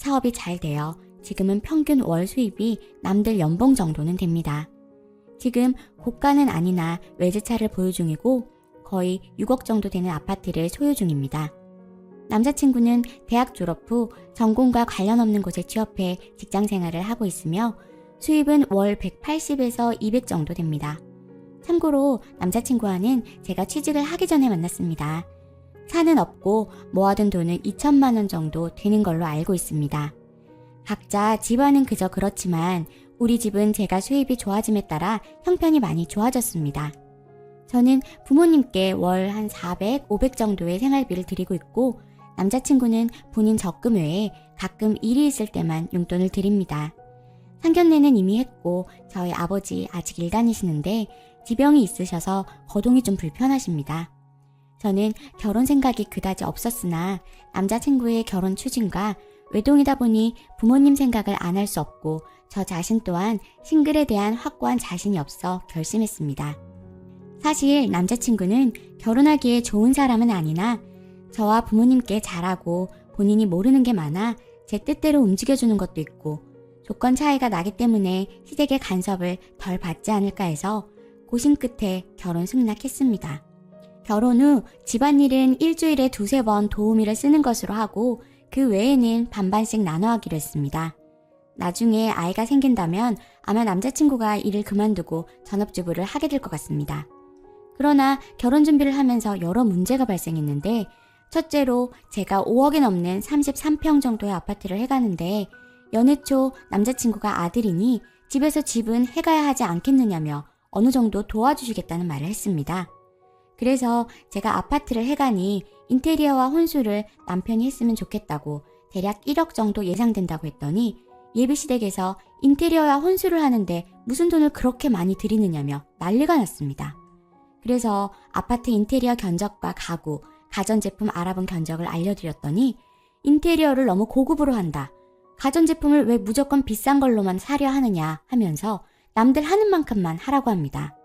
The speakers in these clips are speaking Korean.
사업이 잘 되어 지금은 평균 월 수입이 남들 연봉 정도는 됩니다. 지금 고가는 아니나 외제차를 보유 중이고 거의 6억 정도 되는 아파트를 소유 중입니다. 남자친구는 대학 졸업 후 전공과 관련 없는 곳에 취업해 직장 생활을 하고 있으며 수입은 월 180에서 200 정도 됩니다. 참고로 남자친구와는 제가 취직을 하기 전에 만났습니다. 차는 없고 모아둔 돈은 2천만 원 정도 되는 걸로 알고 있습니다. 각자 집안은 그저 그렇지만 우리 집은 제가 수입이 좋아짐에 따라 형편이 많이 좋아졌습니다. 저는 부모님께 월 한 400, 500 정도의 생활비를 드리고 있고 남자친구는 본인 적금 외에 가끔 일이 있을 때만 용돈을 드립니다. 상견례는 이미 했고 저희 아버지 아직 일 다니시는데 지병이 있으셔서 거동이 좀 불편하십니다. 저는 결혼 생각이 그다지 없었으나 남자친구의 결혼 추진과 외동이다 보니 부모님 생각을 안 할 수 없고 저 자신 또한 싱글에 대한 확고한 자신이 없어 결심했습니다. 사실 남자친구는 결혼하기에 좋은 사람은 아니나 저와 부모님께 잘하고 본인이 모르는 게 많아 제 뜻대로 움직여주는 것도 있고 조건 차이가 나기 때문에 시댁의 간섭을 덜 받지 않을까 해서 고심 끝에 결혼 승낙했습니다. 결혼 후 집안일은 일주일에 2-3번 도우미를 쓰는 것으로 하고 그 외에는 반반씩 나눠 하기로 했습니다. 나중에 아이가 생긴다면 아마 남자친구가 일을 그만두고 전업주부를 하게 될 것 같습니다. 그러나 결혼 준비를 하면서 여러 문제가 발생했는데 첫째로 제가 5억이 넘는 33평 정도의 아파트를 해가는데 연애 초 남자친구가 아들이니 집에서 집은 해가야 하지 않겠느냐며 어느 정도 도와주시겠다는 말을 했습니다. 그래서 제가 아파트를 해가니 인테리어와 혼수를 남편이 했으면 좋겠다고 대략 1억 정도 예상된다고 했더니 예비시댁에서 인테리어와 혼수를 하는데 무슨 돈을 그렇게 많이 들이느냐며 난리가 났습니다. 그래서 아파트 인테리어 견적과 가구, 가전제품 알아본 견적을 알려드렸더니 인테리어를 너무 고급으로 한다. 가전제품을 왜 무조건 비싼 걸로만 사려 하느냐 하면서 남들 하는 만큼만 하라고 합니다.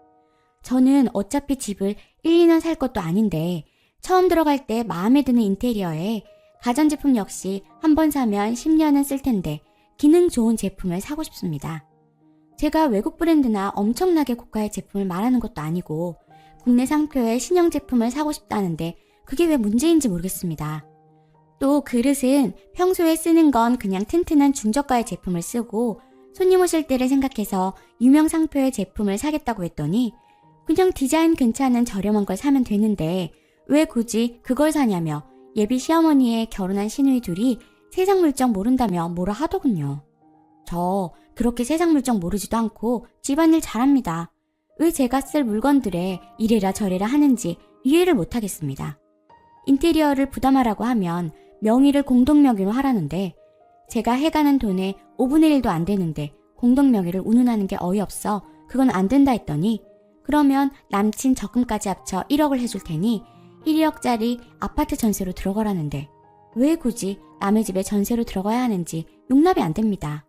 저는 어차피 집을 1-2년 살 것도 아닌데 처음 들어갈 때 마음에 드는 인테리어에 가전제품 역시 한 번 사면 10년은 쓸 텐데 기능 좋은 제품을 사고 싶습니다. 제가 외국 브랜드나 엄청나게 고가의 제품을 말하는 것도 아니고 국내 상표의 신형 제품을 사고 싶다는데 그게 왜 문제인지 모르겠습니다. 또 그릇은 평소에 쓰는 건 그냥 튼튼한 중저가의 제품을 쓰고 손님 오실 때를 생각해서 유명 상표의 제품을 사겠다고 했더니 그냥 디자인 괜찮은 저렴한 걸 사면 되는데 왜 굳이 그걸 사냐며 예비 시어머니의 결혼한 시누이 둘이 세상 물정 모른다며 뭐라 하더군요. 저 그렇게 세상 물정 모르지도 않고 집안일 잘합니다. 왜 제가 쓸 물건들에 이래라 저래라 하는지 이해를 못하겠습니다. 인테리어를 부담하라고 하면 명의를 공동명의로 하라는데 제가 해가는 돈의 5분의 1도 안 되는데 공동명의를 운운하는 게 어이없어 그건 안 된다 했더니 그러면 남친 적금까지 합쳐 1억을 해줄 테니 1억짜리 아파트 전세로 들어가라는데 왜 굳이 남의 집에 전세로 들어가야 하는지 용납이 안 됩니다.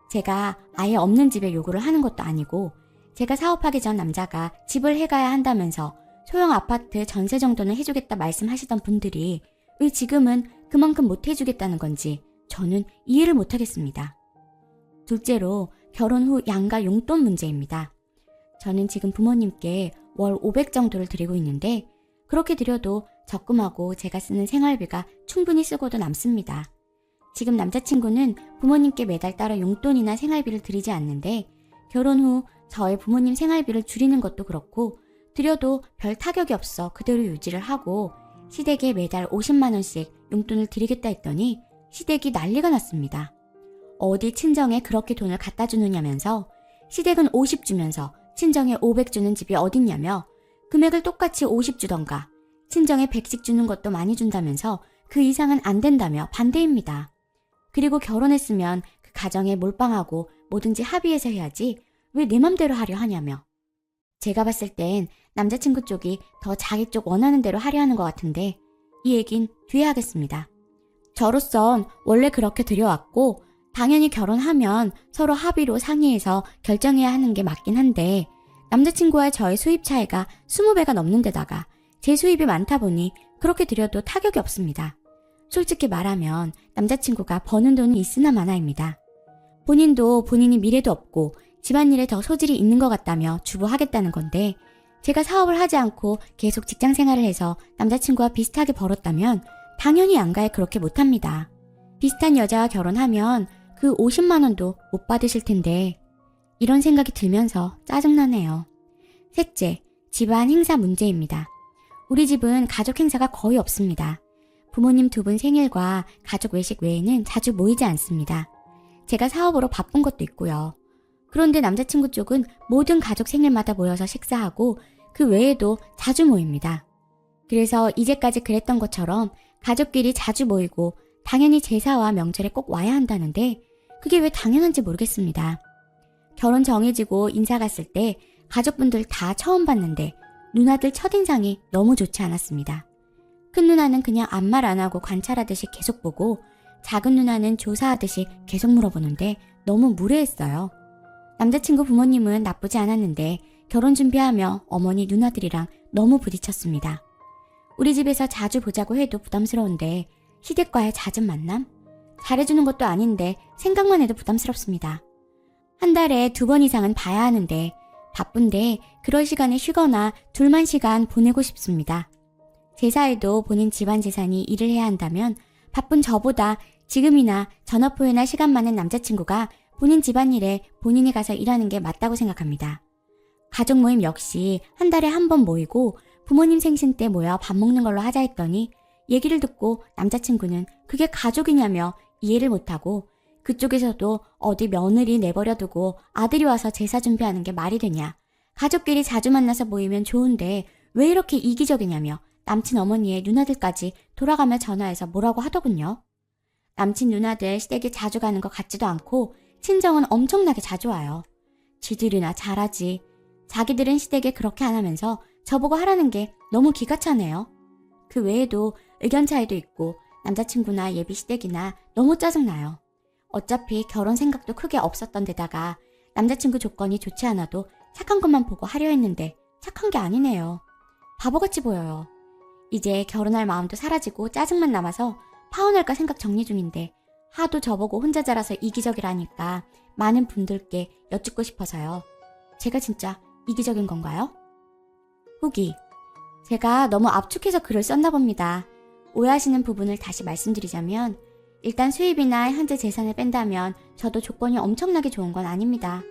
제가 아예 없는 집에 요구를 하는 것도 아니고 제가 사업하기 전 남자가 집을 해가야 한다면서 소형 아파트 전세 정도는 해주겠다 말씀하시던 분들이 왜 지금은 그만큼 못 해주겠다는 건지 저는 이해를 못하겠습니다. 둘째로 결혼 후 양가 용돈 문제입니다. 저는 지금 부모님께 월 500 정도를 드리고 있는데 그렇게 드려도 적금하고 제가 쓰는 생활비가 충분히 쓰고도 남습니다. 지금 남자친구는 부모님께 매달 따로 용돈이나 생활비를 드리지 않는데 결혼 후 저의 부모님 생활비를 줄이는 것도 그렇고 드려도 별 타격이 없어 그대로 유지를 하고 시댁에 매달 50만 원씩 용돈을 드리겠다 했더니 시댁이 난리가 났습니다. 어디 친정에 그렇게 돈을 갖다 주느냐면서 시댁은 50 주면서 친정에 500 주는 집이 어딨냐며 금액을 똑같이 50 주던가 친정에 100씩 주는 것도 많이 준다면서 그 이상은 안 된다며 반대입니다. 그리고 결혼했으면 그 가정에 몰빵하고 뭐든지 합의해서 해야지 왜 내 맘대로 하려 하냐며. 제가 봤을 땐 남자친구 쪽이 더 자기 쪽 원하는 대로 하려 하는 것 같은데 이 얘긴 뒤에 하겠습니다. 저로선 원래 그렇게 들여왔고 당연히 결혼하면 서로 합의로 상의해서 결정해야 하는 게 맞긴 한데 남자친구와 저의 수입 차이가 20배가 넘는 데다가 제 수입이 많다 보니 그렇게 드려도 타격이 없습니다. 솔직히 말하면 남자친구가 버는 돈은 있으나 마나입니다. 본인도 본인이 미래도 없고 집안일에 더 소질이 있는 것 같다며 주부하겠다는 건데 제가 사업을 하지 않고 계속 직장 생활을 해서 남자친구와 비슷하게 벌었다면 당연히 양가에 그렇게 못합니다. 비슷한 여자와 결혼하면 그 50만 원도 못 받으실 텐데 이런 생각이 들면서 짜증나네요. 셋째, 집안 행사 문제입니다. 우리 집은 가족 행사가 거의 없습니다. 부모님 2분 생일과 가족 외식 외에는 자주 모이지 않습니다. 제가 사업으로 바쁜 것도 있고요. 그런데 남자친구 쪽은 모든 가족 생일마다 모여서 식사하고 그 외에도 자주 모입니다. 그래서 이제까지 그랬던 것처럼 가족끼리 자주 모이고 당연히 제사와 명절에 꼭 와야 한다는데 그게 왜 당연한지 모르겠습니다. 결혼 정해지고 인사 갔을 때 가족분들 다 처음 봤는데 누나들 첫인상이 너무 좋지 않았습니다. 큰 누나는 그냥 아무 말 안 하고 관찰하듯이 계속 보고 작은 누나는 조사하듯이 계속 물어보는데 너무 무례했어요. 남자친구 부모님은 나쁘지 않았는데 결혼 준비하며 어머니 누나들이랑 너무 부딪혔습니다. 우리 집에서 자주 보자고 해도 부담스러운데 시댁과의 잦은 만남? 잘해주는 것도 아닌데 생각만 해도 부담스럽습니다. 한 달에 2번 이상은 봐야 하는데 바쁜데 그럴 시간에 쉬거나 둘만 시간 보내고 싶습니다. 제사에도 본인 집안 재산이 일을 해야 한다면 바쁜 저보다 지금이나 전업후회나 시간 많은 남자친구가 본인 집안일에 본인이 가서 일하는 게 맞다고 생각합니다. 가족 모임 역시 한 달에 한 번 모이고 부모님 생신 때 모여 밥 먹는 걸로 하자 했더니 얘기를 듣고 남자친구는 그게 가족이냐며 이해를 못하고 그쪽에서도 어디 며느리 내버려두고 아들이 와서 제사 준비하는 게 말이 되냐. 가족끼리 자주 만나서 모이면 좋은데 왜 이렇게 이기적이냐며 남친 어머니의 누나들까지 돌아가며 전화해서 뭐라고 하더군요. 남친 누나들 시댁에 자주 가는 것 같지도 않고 친정은 엄청나게 자주 와요. 지들이나 잘하지. 자기들은 시댁에 그렇게 안 하면서 저보고 하라는 게 너무 기가 차네요. 그 외에도 의견 차이도 있고 남자친구나 예비 시댁이나 너무 짜증나요. 어차피 결혼 생각도 크게 없었던 데다가 남자친구 조건이 좋지 않아도 착한 것만 보고 하려 했는데 착한 게 아니네요. 바보같이 보여요. 이제 결혼할 마음도 사라지고 짜증만 남아서 파혼할까 생각 정리 중인데 하도 저보고 혼자 자라서 이기적이라니까 많은 분들께 여쭙고 싶어서요. 제가 진짜 이기적인 건가요? 후기. 제가 너무 압축해서 글을 썼나 봅니다. 오해하시는 부분을 다시 말씀드리자면 일단 수입이나 현재 재산을 뺀다면 저도 조건이 엄청나게 좋은 건 아닙니다.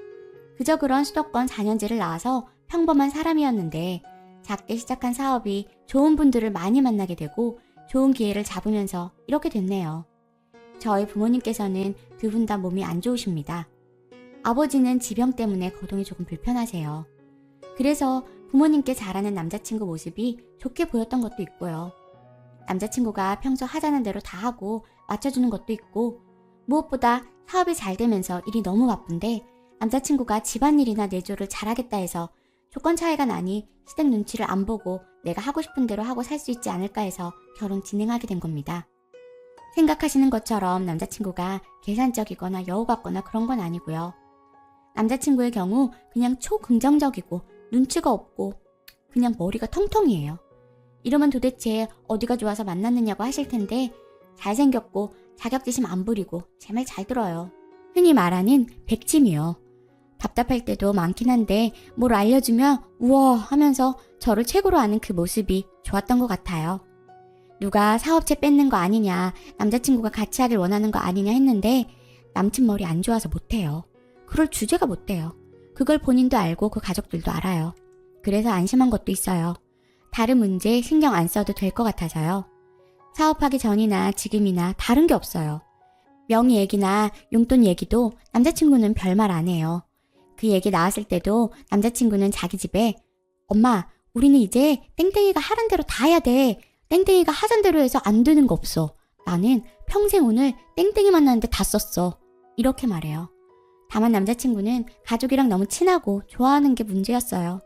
그저 그런 수도권 4년제를 나와서 평범한 사람이었는데 작게 시작한 사업이 좋은 분들을 많이 만나게 되고 좋은 기회를 잡으면서 이렇게 됐네요. 저희 부모님께서는 2분 다 몸이 안 좋으십니다. 아버지는 지병 때문에 거동이 조금 불편하세요. 그래서 부모님께 잘하는 남자친구 모습이 좋게 보였던 것도 있고요. 남자친구가 평소 하자는 대로 다 하고 맞춰주는 것도 있고 무엇보다 사업이 잘 되면서 일이 너무 바쁜데 남자친구가 집안일이나 내조를 잘하겠다 해서 조건 차이가 나니 시댁 눈치를 안 보고 내가 하고 싶은 대로 하고 살 수 있지 않을까 해서 결혼 진행하게 된 겁니다. 생각하시는 것처럼 남자친구가 계산적이거나 여우 같거나 그런 건 아니고요. 남자친구의 경우 그냥 초긍정적이고 눈치가 없고 그냥 머리가 텅텅이에요. 이러면 도대체 어디가 좋아서 만났느냐고 하실 텐데 잘생겼고 자격지심 안 부리고 제 말 잘 들어요. 흔히 말하는 백짐이요. 답답할 때도 많긴 한데 뭘 알려주면 우와 하면서 저를 최고로 아는 그 모습이 좋았던 것 같아요. 누가 사업체 뺏는 거 아니냐, 남자친구가 같이 하길 원하는 거 아니냐 했는데 남친 머리 안 좋아서 못해요. 그럴 주제가 못 돼요. 그걸 본인도 알고 그 가족들도 알아요. 그래서 안심한 것도 있어요. 다른 문제 신경 안 써도 될 것 같아서요. 사업하기 전이나 지금이나 다른 게 없어요. 명의 얘기나 용돈 얘기도 남자친구는 별말 안 해요. 그 얘기 나왔을 때도 남자친구는 자기 집에 엄마, 우리는 이제 땡땡이가 하란 대로 다 해야 돼. 땡땡이가 하던 대로 해서 안 되는 거 없어. 나는 평생 오늘 땡땡이 만나는데 다 썼어. 이렇게 말해요. 다만 남자친구는 가족이랑 너무 친하고 좋아하는 게 문제였어요.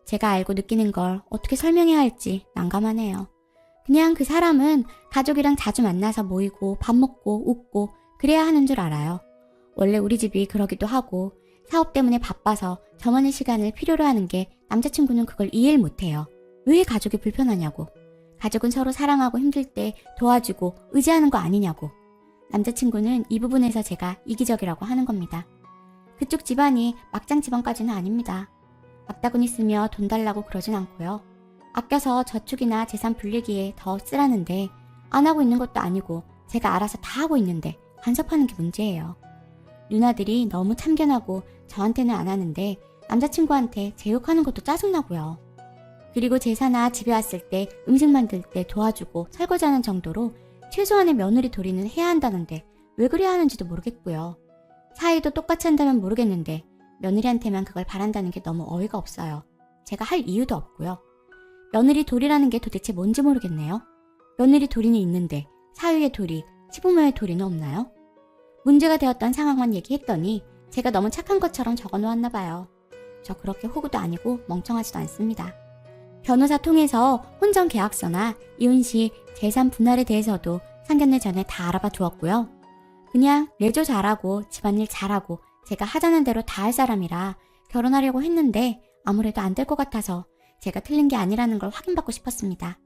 제가 알고 느끼는 걸 어떻게 설명해야 할지 난감하네요. 그냥 그 사람은 가족이랑 자주 만나서 모이고 밥 먹고 웃고 그래야 하는 줄 알아요. 원래 우리 집이 그러기도 하고 사업 때문에 바빠서 저만의 시간을 필요로 하는 게 남자친구는 그걸 이해를 못해요. 왜 가족이 불편하냐고. 가족은 서로 사랑하고 힘들 때 도와주고 의지하는 거 아니냐고. 남자친구는 이 부분에서 제가 이기적이라고 하는 겁니다. 그쪽 집안이 막장 집안까지는 아닙니다. 앞다구니 쓰며 돈 달라고 그러진 않고요. 아껴서 저축이나 재산 불리기에 더 쓰라는데 안 하고 있는 것도 아니고 제가 알아서 다 하고 있는데 간섭하는 게 문제예요. 누나들이 너무 참견하고 저한테는 안 하는데 남자친구한테 제 욕하는 것도 짜증나고요. 그리고 제사나 집에 왔을 때 음식 만들 때 도와주고 설거지하는 정도로 최소한의 며느리 도리는 해야 한다는데 왜 그래야 하는지도 모르겠고요. 사이도 똑같이 한다면 모르겠는데 며느리한테만 그걸 바란다는 게 너무 어이가 없어요. 제가 할 이유도 없고요. 며느리 도리라는 게 도대체 뭔지 모르겠네요. 며느리 도리는 있는데 사위의 도리, 시부모의 도리는 없나요? 문제가 되었던 상황만 얘기했더니 제가 너무 착한 것처럼 적어놓았나 봐요. 저 그렇게 호구도 아니고 멍청하지도 않습니다. 변호사 통해서 혼전 계약서나 이혼 시 재산 분할에 대해서도 상견례 전에 다 알아봐 두었고요. 그냥 내조 잘하고 집안일 잘하고 제가 하자는 대로 다 할 사람이라 결혼하려고 했는데 아무래도 안 될 것 같아서 제가 틀린 게 아니라는 걸 확인받고 싶었습니다.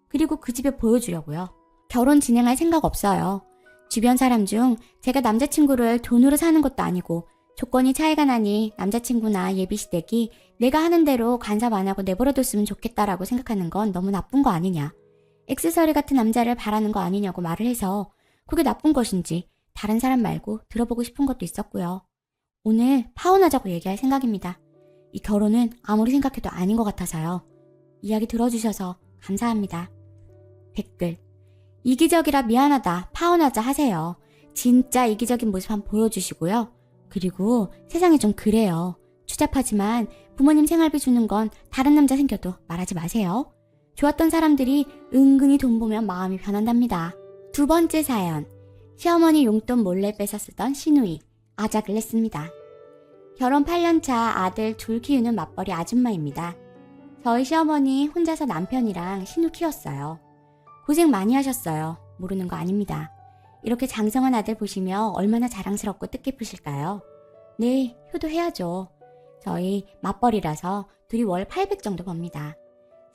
그리고 그 집에 보여주려고요. 결혼 진행할 생각 없어요. 주변 사람 중 제가 남자친구를 돈으로 사는 것도 아니고 조건이 차이가 나니 남자친구나 예비시댁이 내가 하는 대로 간섭 안 하고 내버려뒀으면 좋겠다라고 생각하는 건 너무 나쁜 거 아니냐. 액세서리 같은 남자를 바라는 거 아니냐고 말을 해서 그게 나쁜 것인지 다른 사람 말고 들어보고 싶은 것도 있었고요. 오늘 파혼하자고 얘기할 생각입니다. 이 결혼은 아무리 생각해도 아닌 것 같아서요. 이야기 들어주셔서 감사합니다. 댓글: 이기적이라 미안하다. 파혼하자 하세요. 진짜 이기적인 모습 한번 보여주시고요. 그리고 세상이 좀 그래요. 추잡하지만 부모님 생활비 주는 건 다른 남자 생겨도 말하지 마세요. 좋았던 사람들이 은근히 돈 보면 마음이 변한답니다. 두 번째 사연. 시어머니 용돈 몰래 뺏어 쓰던 시누이. 아작을 냈습니다. 결혼 8년차 아들 둘 키우는 맞벌이 아줌마입니다. 저희 시어머니 혼자서 남편이랑 시누 키웠어요. 고생 많이 하셨어요. 모르는 거 아닙니다. 이렇게 장성한 아들 보시며 얼마나 자랑스럽고 뜻깊으실까요? 네, 효도해야죠. 저희 맞벌이라서 둘이 월 800 정도 법니다.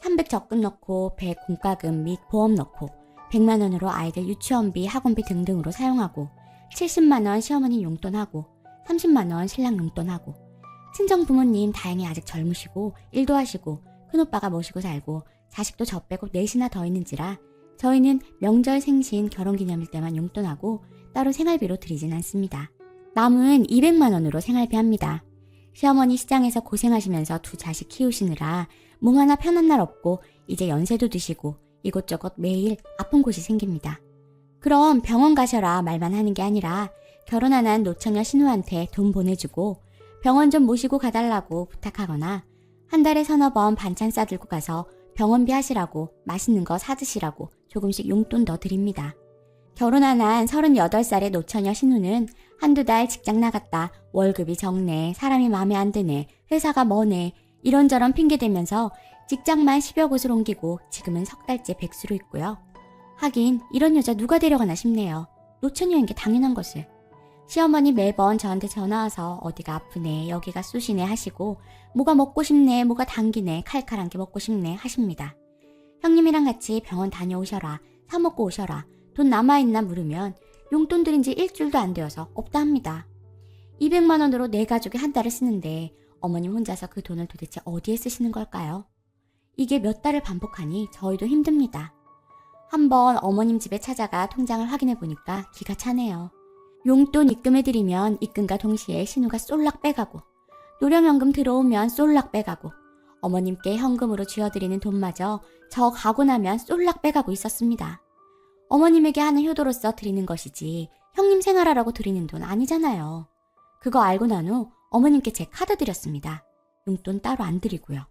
300 적금 넣고 100 공과금 및 보험 넣고 100만 원으로 아이들 유치원비, 학원비 등등으로 사용하고 70만 원 시어머니 용돈하고 30만 원 신랑 용돈하고 친정 부모님 다행히 아직 젊으시고 일도 하시고 큰오빠가 모시고 살고 자식도 저 빼고 넷이나 더 있는지라 저희는 명절 생신 결혼기념일 때만 용돈하고 따로 생활비로 드리진 않습니다. 남은 200만 원으로 생활비 합니다. 시어머니 시장에서 고생하시면서 두 자식 키우시느라 몸 하나 편한 날 없고 이제 연세도 드시고 이곳저곳 매일 아픈 곳이 생깁니다. 그럼 병원 가셔라 말만 하는 게 아니라 결혼 안 한 노처녀 신우한테 돈 보내주고 병원 좀 모시고 가달라고 부탁하거나 한 달에 서너 번 반찬 싸들고 가서 병원비 하시라고 맛있는 거 사드시라고 조금씩 용돈 더 드립니다. 결혼 안 한 38살의 노처녀 신우는 한두 달 직장 나갔다 월급이 적네, 사람이 마음에 안 드네, 회사가 머네 이런저런 핑계대면서 직장만 10여 곳을 옮기고 지금은 석 달째 백수로 있고요. 하긴 이런 여자 누가 데려가나 싶네요. 노처녀인 게 당연한 것을. 시어머니 매번 저한테 전화와서 어디가 아프네, 여기가 쑤시네 하시고 뭐가 먹고 싶네, 뭐가 당기네, 칼칼한 게 먹고 싶네 하십니다. 형님이랑 같이 병원 다녀오셔라, 사 먹고 오셔라, 돈 남아있나 물으면 용돈 드린 지 일주일도 안 되어서 없다 합니다. 200만 원으로 네 가족이 한 달을 쓰는데 어머님 혼자서 그 돈을 도대체 어디에 쓰시는 걸까요? 이게 몇 달을 반복하니 저희도 힘듭니다. 한번 어머님 집에 찾아가 통장을 확인해 보니까 기가 차네요. 용돈 입금해드리면 입금과 동시에 신우가 쏠락 빼가고 노령연금 들어오면 쏠락 빼가고 어머님께 현금으로 쥐어드리는 돈마저 저 가고 나면 쏠락 빼가고 있었습니다. 어머님에게 하는 효도로서 드리는 것이지 형님 생활하라고 드리는 돈 아니잖아요. 그거 알고 난 후 어머님께 제 카드 드렸습니다. 용돈 따로 안 드리고요.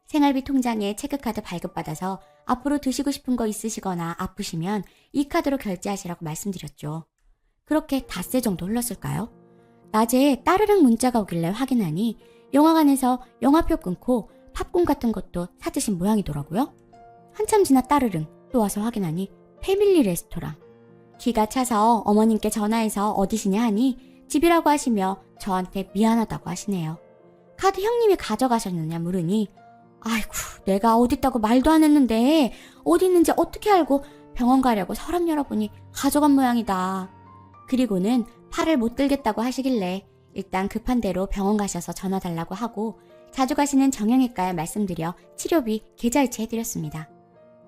생활비 통장에 체크카드 발급받아서 앞으로 드시고 싶은 거 있으시거나 아프시면 이 카드로 결제하시라고 말씀드렸죠. 그렇게 닷새 정도 흘렀을까요? 낮에 따르릉 문자가 오길래 확인하니 영화관에서 영화표 끊고 팝콘 같은 것도 사드신 모양이더라고요. 한참 지나 따르릉 또 와서 확인하니 패밀리 레스토랑. 기가 차서 어머님께 전화해서 어디시냐 하니 집이라고 하시며 저한테 미안하다고 하시네요. 카드 형님이 가져가셨느냐 물으니 아이고, 내가 어딨다고 말도 안 했는데 어디 있는지 어떻게 알고 병원 가려고 서랍 열어보니 가져간 모양이다. 그리고는 팔을 못 들겠다고 하시길래 일단 급한 대로 병원 가셔서 전화 달라고 하고 자주 가시는 정형외과에 말씀드려 치료비 계좌이체 해드렸습니다.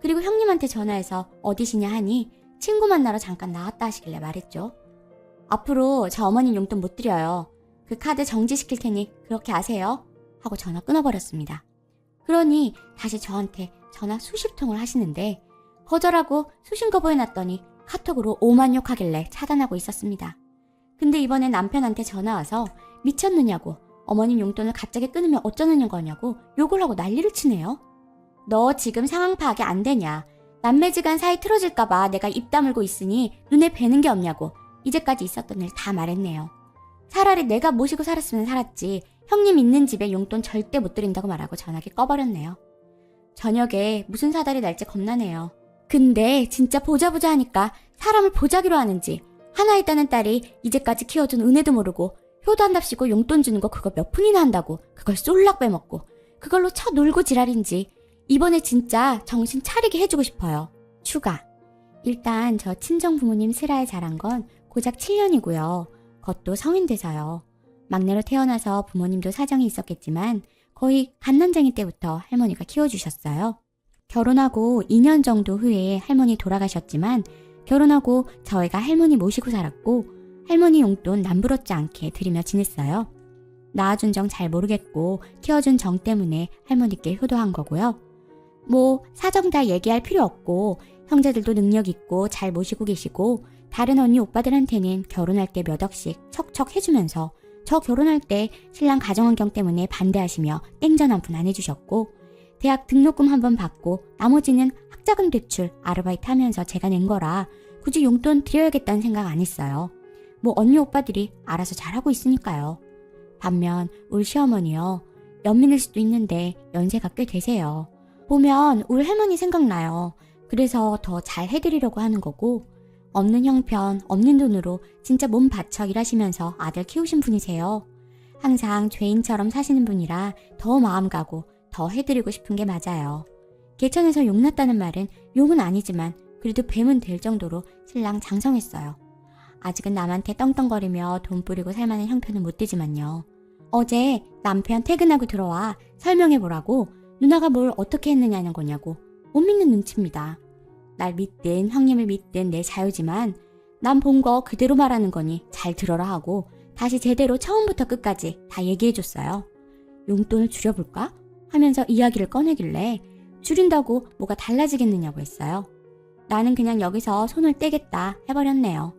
그리고 형님한테 전화해서 어디시냐 하니 친구 만나러 잠깐 나왔다 하시길래 말했죠. 앞으로 저 어머님 용돈 못 드려요. 그 카드 정지시킬 테니 그렇게 아세요? 하고 전화 끊어버렸습니다. 그러니 다시 저한테 전화 수십 통을 하시는데 거절하고 수신 거부해놨더니 카톡으로 오만 욕하길래 차단하고 있었습니다. 근데 이번엔 남편한테 전화와서 미쳤느냐고 어머님 용돈을 갑자기 끊으면 어쩌는 거냐고 욕을 하고 난리를 치네요. 너 지금 상황 파악이 안 되냐. 남매지간 사이 틀어질까봐 내가 입 다물고 있으니 눈에 뵈는 게 없냐고 이제까지 있었던 일 다 말했네요. 차라리 내가 모시고 살았으면 살았지 형님 있는 집에 용돈 절대 못 드린다고 말하고 전화기 꺼버렸네요. 저녁에 무슨 사달이 날지 겁나네요. 근데 진짜 보자 하니까 사람을 보자기로 하는지 하나 있다는 딸이 이제까지 키워준 은혜도 모르고 효도 한답시고 용돈 주는 거 그거 몇 푼이나 한다고 그걸 쏠락 빼먹고 그걸로 쳐 놀고 지랄인지 이번에 진짜 정신 차리게 해주고 싶어요. 추가. 일단 저 친정 부모님 슬하에 자란 건 고작 7년이고요. 그것도 성인 돼서요. 막내로 태어나서 부모님도 사정이 있었겠지만 거의 갓난쟁이 때부터 할머니가 키워주셨어요. 결혼하고 2년 정도 후에 할머니 돌아가셨지만 결혼하고 저희가 할머니 모시고 살았고 할머니 용돈 남부럽지 않게 드리며 지냈어요. 낳아준 정 잘 모르겠고 키워준 정 때문에 할머니께 효도한 거고요. 뭐 사정 다 얘기할 필요 없고 형제들도 능력 있고 잘 모시고 계시고 다른 언니 오빠들한테는 결혼할 때 몇 억씩 척척 해주면서 저 결혼할 때 신랑 가정환경 때문에 반대하시며 땡전 한 푼 안 해주셨고 대학 등록금 한 번 받고 나머지는 학자금 대출 아르바이트 하면서 제가 낸 거라 굳이 용돈 드려야겠다는 생각 안 했어요. 뭐 언니 오빠들이 알아서 잘하고 있으니까요. 반면 우리 시어머니요. 연민일 수도 있는데 연세가 꽤 되세요. 보면 우리 할머니 생각나요. 그래서 더 잘 해드리려고 하는 거고 없는 형편, 없는 돈으로 진짜 몸 바쳐 일하시면서 아들 키우신 분이세요. 항상 죄인처럼 사시는 분이라 더 마음 가고 더 해드리고 싶은 게 맞아요. 개천에서 용났다는 말은 욕은 아니지만 그래도 뱀은 될 정도로 신랑 장성했어요. 아직은 남한테 떵떵거리며 돈 뿌리고 살만한 형편은 못 되지만요. 어제 남편 퇴근하고 들어와 설명해보라고 누나가 뭘 어떻게 했느냐는 거냐고 못 믿는 눈치입니다. 날 믿든 형님을 믿든 내 자유지만 난 본 거 그대로 말하는 거니 잘 들어라 하고 다시 제대로 처음부터 끝까지 다 얘기해줬어요. 용돈을 줄여볼까? 하면서 이야기를 꺼내길래 줄인다고 뭐가 달라지겠느냐고 했어요. 나는 그냥 여기서 손을 떼겠다 해버렸네요.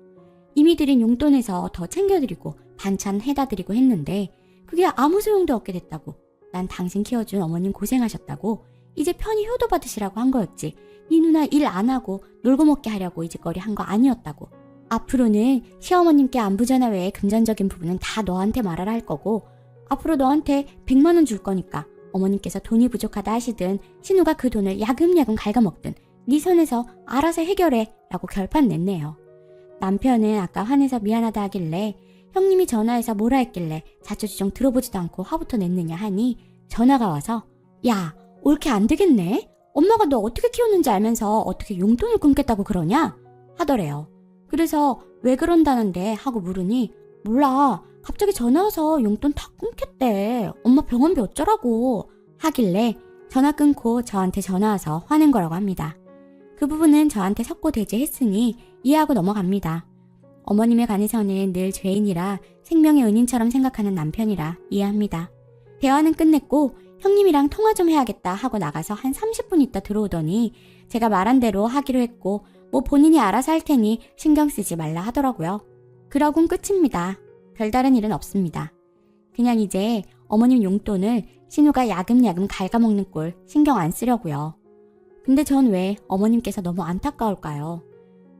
이미 드린 용돈에서 더 챙겨드리고 반찬 해다 드리고 했는데 그게 아무 소용도 없게 됐다고. 난 당신 키워준 어머님 고생하셨다고 이제 편히 효도 받으시라고 한 거였지 네 누나 일 안 하고 놀고 먹게 하려고 이 짓거리 한 거 아니었다고. 앞으로는 시어머님께 안부 전화 외에 금전적인 부분은 다 너한테 말하라 할 거고 앞으로 너한테 100만 원 줄 거니까 어머님께서 돈이 부족하다 하시든 신우가 그 돈을 야금야금 갉아먹든 네 선에서 알아서 해결해 라고 결판 냈네요. 남편은 아까 화내서 미안하다 하길래 형님이 전화해서 뭐라 했길래 자초지종 들어보지도 않고 화부터 냈느냐 하니 전화가 와서 야 옳게 안 되겠네? 엄마가 너 어떻게 키웠는지 알면서 어떻게 용돈을 끊겠다고 그러냐? 하더래요. 그래서 왜 그런다는데 하고 물으니 몰라 갑자기 전화와서 용돈 다 끊겠대. 엄마 병원비 어쩌라고 하길래 전화 끊고 저한테 전화와서 화낸 거라고 합니다. 그 부분은 저한테 석고대죄했으니 이해하고 넘어갑니다. 어머님에 관해서는 늘 죄인이라 생명의 은인처럼 생각하는 남편이라 이해합니다. 대화는 끝냈고 형님이랑 통화 좀 해야겠다 하고 나가서 한 30분 있다 들어오더니 제가 말한 대로 하기로 했고 뭐 본인이 알아서 할 테니 신경 쓰지 말라 하더라고요. 그러곤 끝입니다. 별다른 일은 없습니다. 그냥 이제 어머님 용돈을 신우가 야금야금 갉아먹는 꼴 신경 안 쓰려고요. 근데 전 왜 어머님께서 너무 안타까울까요?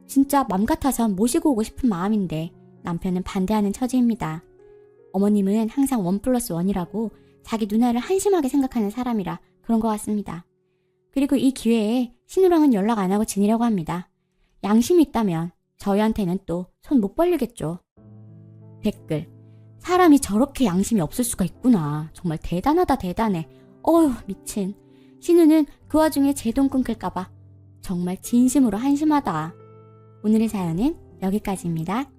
진짜 맘 같아선 모시고 오고 싶은 마음인데 남편은 반대하는 처지입니다. 어머님은 항상 1+1이라고 자기 누나를 한심하게 생각하는 사람이라 그런 것 같습니다. 그리고 이 기회에 신우랑은 연락 안 하고 지내려고 합니다. 양심이 있다면 저희한테는 또 손 못 벌리겠죠. 댓글. 사람이 저렇게 양심이 없을 수가 있구나. 정말 대단하다 대단해. 어휴, 미친. 신우는 그 와중에 제 돈 끊길까봐 정말 진심으로 한심하다. 오늘의 사연은 여기까지입니다.